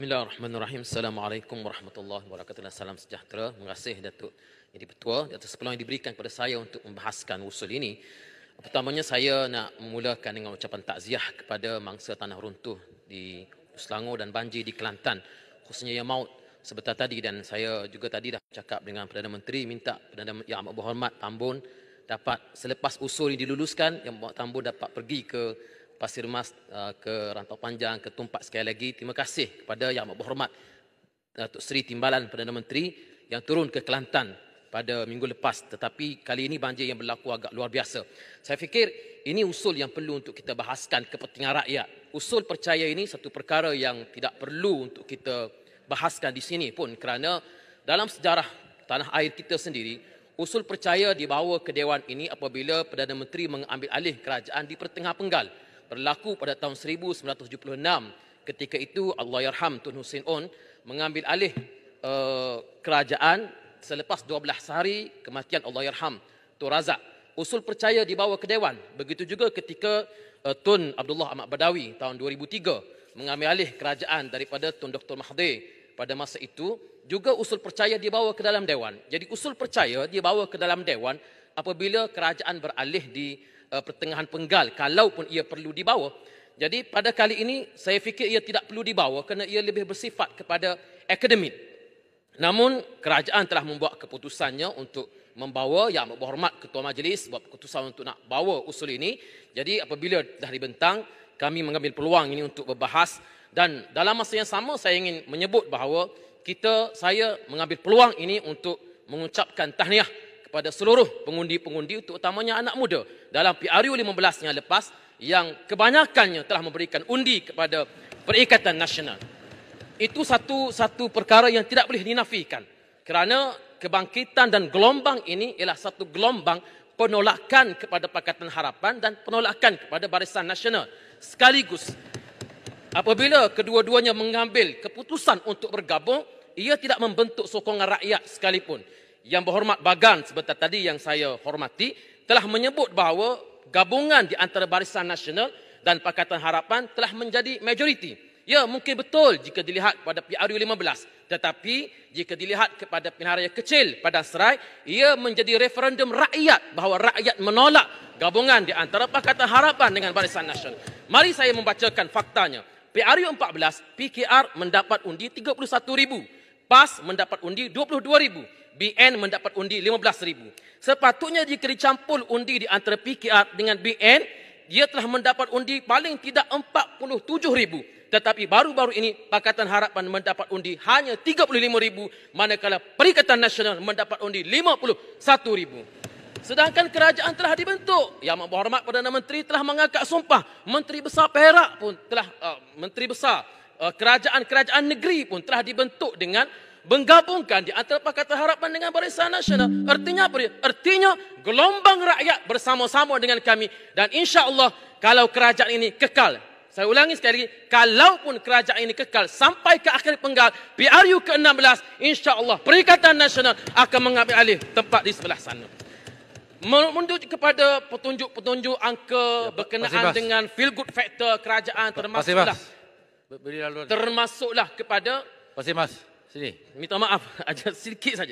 Bismillahirrahmanirrahim. Assalamualaikum warahmatullahi wabarakatuh. Salam sejahtera. Terima kasih Datuk Jadi Ketua atas peluang yang diberikan kepada saya untuk membahaskan usul ini. Pertamanya saya nak memulakan dengan ucapan takziah kepada mangsa tanah runtuh di Selangor dan banjir di Kelantan, khususnya yang maut sebentar tadi, dan saya juga tadi dah cakap dengan Perdana Menteri minta Perdana Yang Amat Berhormat Tambun dapat selepas usul ini diluluskan, Yang Amat Tambun dapat pergi ke Pasir Mas, ke Rantau Panjang, ke Tumpak sekali lagi. Terima kasih kepada Yang Amat Berhormat Datuk Seri Timbalan Perdana Menteri yang turun ke Kelantan pada minggu lepas. Tetapi kali ini banjir yang berlaku agak luar biasa. Saya fikir ini usul yang perlu untuk kita bahaskan kepentingan rakyat. Usul percaya ini satu perkara yang tidak perlu untuk kita bahaskan di sini pun, kerana dalam sejarah tanah air kita sendiri, usul percaya dibawa ke Dewan ini apabila Perdana Menteri mengambil alih kerajaan di Pertengah Penggal. Berlaku pada tahun 1976. Ketika itu Allahyarham Tun Hussein On mengambil alih kerajaan selepas 12 hari kematian Allahyarham Tun Razak. Usul percaya dibawa ke Dewan. Begitu juga ketika Tun Abdullah Ahmad Badawi tahun 2003 mengambil alih kerajaan daripada Tun Dr. Mahathir pada masa itu, juga usul percaya dibawa ke dalam Dewan. Jadi usul percaya dibawa ke dalam Dewan apabila kerajaan beralih di Pertengahan Penggal, kalaupun ia perlu dibawa. Jadi pada kali ini saya fikir ia tidak perlu dibawa kerana ia lebih bersifat kepada akademik. Namun kerajaan telah membuat keputusannya untuk membawa. Yang Amat Berhormat Ketua Majlis buat keputusan untuk nak bawa usul ini. Jadi apabila dah dibentang, kami mengambil peluang ini untuk berbahas, dan dalam masa yang sama saya ingin menyebut bahawa saya mengambil peluang ini untuk mengucapkan tahniah kepada seluruh pengundi-pengundi, terutamanya anak muda dalam PRU 15 yang lepas, yang kebanyakannya telah memberikan undi kepada Perikatan Nasional. Itu satu perkara yang tidak boleh dinafikan, kerana kebangkitan dan gelombang ini ialah satu gelombang penolakan kepada Pakatan Harapan dan penolakan kepada Barisan Nasional sekaligus. Apabila kedua-duanya mengambil keputusan untuk bergabung, ia tidak membentuk sokongan rakyat sekalipun. Yang Berhormat Bagan sebentar tadi yang saya hormati telah menyebut bahawa gabungan di antara Barisan Nasional dan Pakatan Harapan telah menjadi majoriti. Ya, mungkin betul jika dilihat pada PRU 15, tetapi jika dilihat kepada pilihan raya kecil Padang Serai, ia menjadi referendum rakyat bahawa rakyat menolak gabungan di antara Pakatan Harapan dengan Barisan Nasional. Mari saya membacakan faktanya. PRU 14, PKR mendapat undi 31,000, PAS mendapat undi 22,000, BN mendapat undi 15,000. Sepatutnya jika dicampur undi di antara PKR dengan BN, dia telah mendapat undi paling tidak 47,000. Tetapi baru-baru ini Pakatan Harapan mendapat undi hanya 35,000, manakala Perikatan Nasional mendapat undi 51,000. Sedangkan kerajaan telah dibentuk. Yang Amat Berhormat Perdana Menteri telah mengangkat sumpah. Menteri Besar Perak pun telah, Menteri Besar kerajaan-kerajaan negeri pun telah dibentuk dengan menggabungkan di antara Pakatan Harapan dengan Barisan Nasional. Artinya apa dia? Artinya gelombang rakyat bersama-sama dengan kami, dan insya-Allah kalau kerajaan ini kekal, saya ulangi sekali lagi, kalaupun kerajaan ini kekal sampai ke akhir penggal PRU ke-16, insya-Allah Perikatan Nasional akan mengambil alih tempat di sebelah sana. Menunjuk kepada petunjuk-petunjuk angka berkenaan dengan feel good factor kerajaan, termasuklah kepada sini. Minta maaf, aja sedikit saja.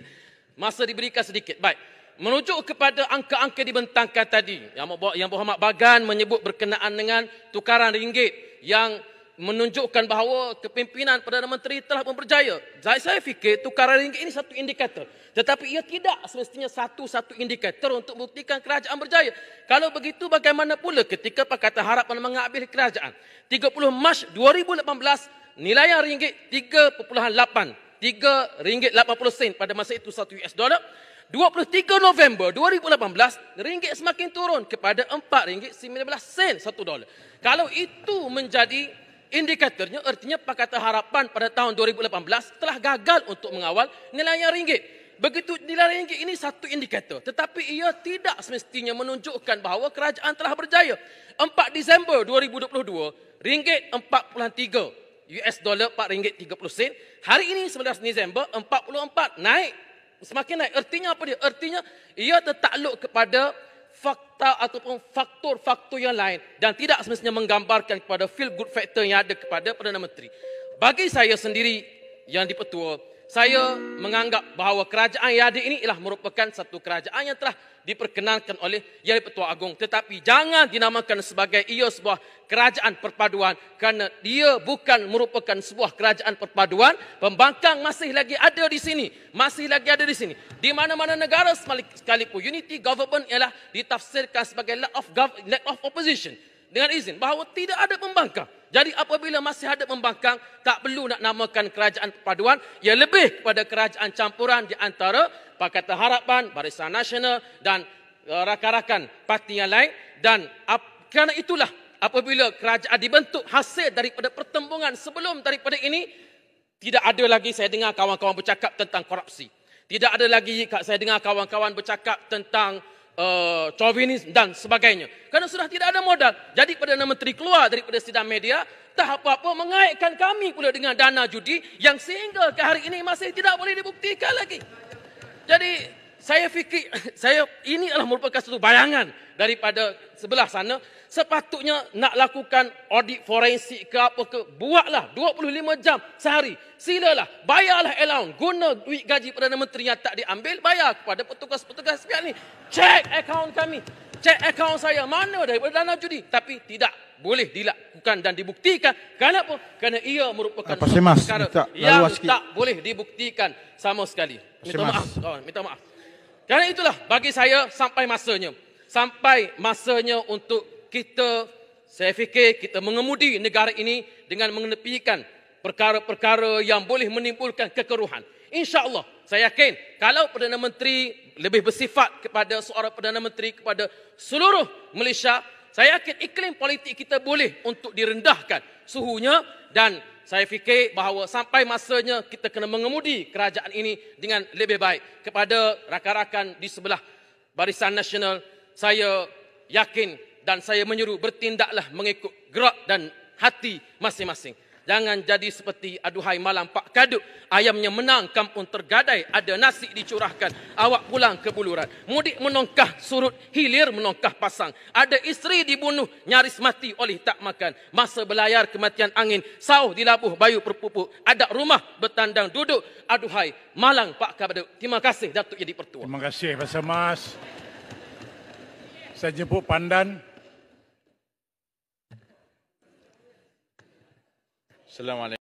Masa diberikan sedikit. Baik. Merujuk kepada angka-angka dibentangkan tadi, Yang Berhormat Bagan menyebut berkenaan dengan tukaran ringgit yang menunjukkan bahawa kepimpinan Perdana Menteri telah berjaya. Saya fikir tukaran ringgit ini satu indikator. Tetapi ia tidak semestinya satu-satu indikator untuk membuktikan kerajaan berjaya. Kalau begitu, bagaimana pula ketika Pakatan Harapan mengambil kerajaan? 30 Mac 2018, nilai ringgit 3.8, RM3.80 pada masa itu $1. 23 November 2018, ringgit semakin turun kepada RM4.19 $1. Kalau itu menjadi indikatornya, artinya Pakatan Harapan pada tahun 2018 telah gagal untuk mengawal nilai ringgit. Begitu nilai ringgit ini satu indikator, tetapi ia tidak semestinya menunjukkan bahawa kerajaan telah berjaya. 4 Disember 2022, ringgit 43, $4.30. Hari ini 11 Disember 44, naik, semakin naik. Artinya apa dia? Artinya ia tertakluk kepada fakta ataupun faktor-faktor yang lain dan tidak semestinya menggambarkan kepada feel good factor yang ada kepada Perdana Menteri. bagi saya sendiri yang dipertua, saya menganggap bahawa kerajaan yang ada ini ialah merupakan satu kerajaan yang telah diperkenalkan oleh Yang Di-Pertua Agong. Tetapi jangan dinamakan sebagai ia sebuah kerajaan perpaduan kerana dia bukan merupakan sebuah kerajaan perpaduan. Pembangkang masih lagi ada di sini. Masih lagi ada di sini. Di mana-mana negara sekalipun, unity government ialah ditafsirkan sebagai lack of opposition. Dengan izin bahawa tidak ada pembangkang. Jadi apabila masih ada pembangkang, tak perlu nak namakan kerajaan perpaduan. Ia lebih kepada kerajaan campuran di antara Pakatan Harapan, Barisan Nasional dan rakan-rakan parti yang lain. Dan kerana itulah apabila kerajaan dibentuk hasil daripada pertembungan sebelum daripada ini, tidak ada lagi saya dengar kawan-kawan bercakap tentang korupsi. Tidak ada lagi saya dengar kawan-kawan bercakap tentang chauvinisme dan sebagainya. Kerana sudah tidak ada modal. Jadi Perdana Menteri keluar daripada sidang media, tak apa-apa mengaitkan kami pula dengan dana judi yang sehingga ke hari ini masih tidak boleh dibuktikan lagi. Jadi saya fikir, ini adalah merupakan satu bayangan daripada sebelah sana. Sepatutnya nak lakukan audit forensik ke apa ke, buatlah 25 jam sehari. Silalah, bayarlah allowance, guna duit gaji Perdana Menteri yang tak diambil, bayar kepada petugas-petugas pihak ni. Cek akaun kami, cek akaun saya, mana daripada dana judi. Tapi tidak boleh dilakukan dan dibuktikan. Kenapa? Kerana ia merupakan perkara yang tak boleh dibuktikan sama sekali. Minta maaf, kawan, minta maaf. Kerana itulah bagi saya sampai masanya untuk kita, saya fikir kita mengemudi negara ini dengan mengenepikan perkara-perkara yang boleh menimbulkan kekeruhan. InsyaAllah, saya yakin kalau Perdana Menteri lebih bersifat kepada seorang Perdana Menteri kepada seluruh Malaysia, saya yakin iklim politik kita boleh untuk direndahkan suhunya, dan saya fikir bahawa sampai masanya kita kena mengemudi kerajaan ini dengan lebih baik. Kepada rakan-rakan di sebelah Barisan Nasional, saya yakin dan saya menyuruh bertindaklah mengikut gerak dan hati masing-masing. Jangan jadi seperti aduhai malam Pak Kadut, ayamnya menang kampung tergadai, ada nasi dicurahkan, awak pulang ke buluran. Mudik menongkah surut, hilir menongkah pasang. Ada isteri dibunuh, nyaris mati oleh tak makan. Masa berlayar kematian angin, sauh dilabuh bayu perpupuk. Ada rumah bertandang duduk, aduhai malang Pak Kadut. Terima kasih Datuk Yang Di-Pertua. Terima kasih Pastor Mas. Saya jemput Pandan. Assalamualaikum.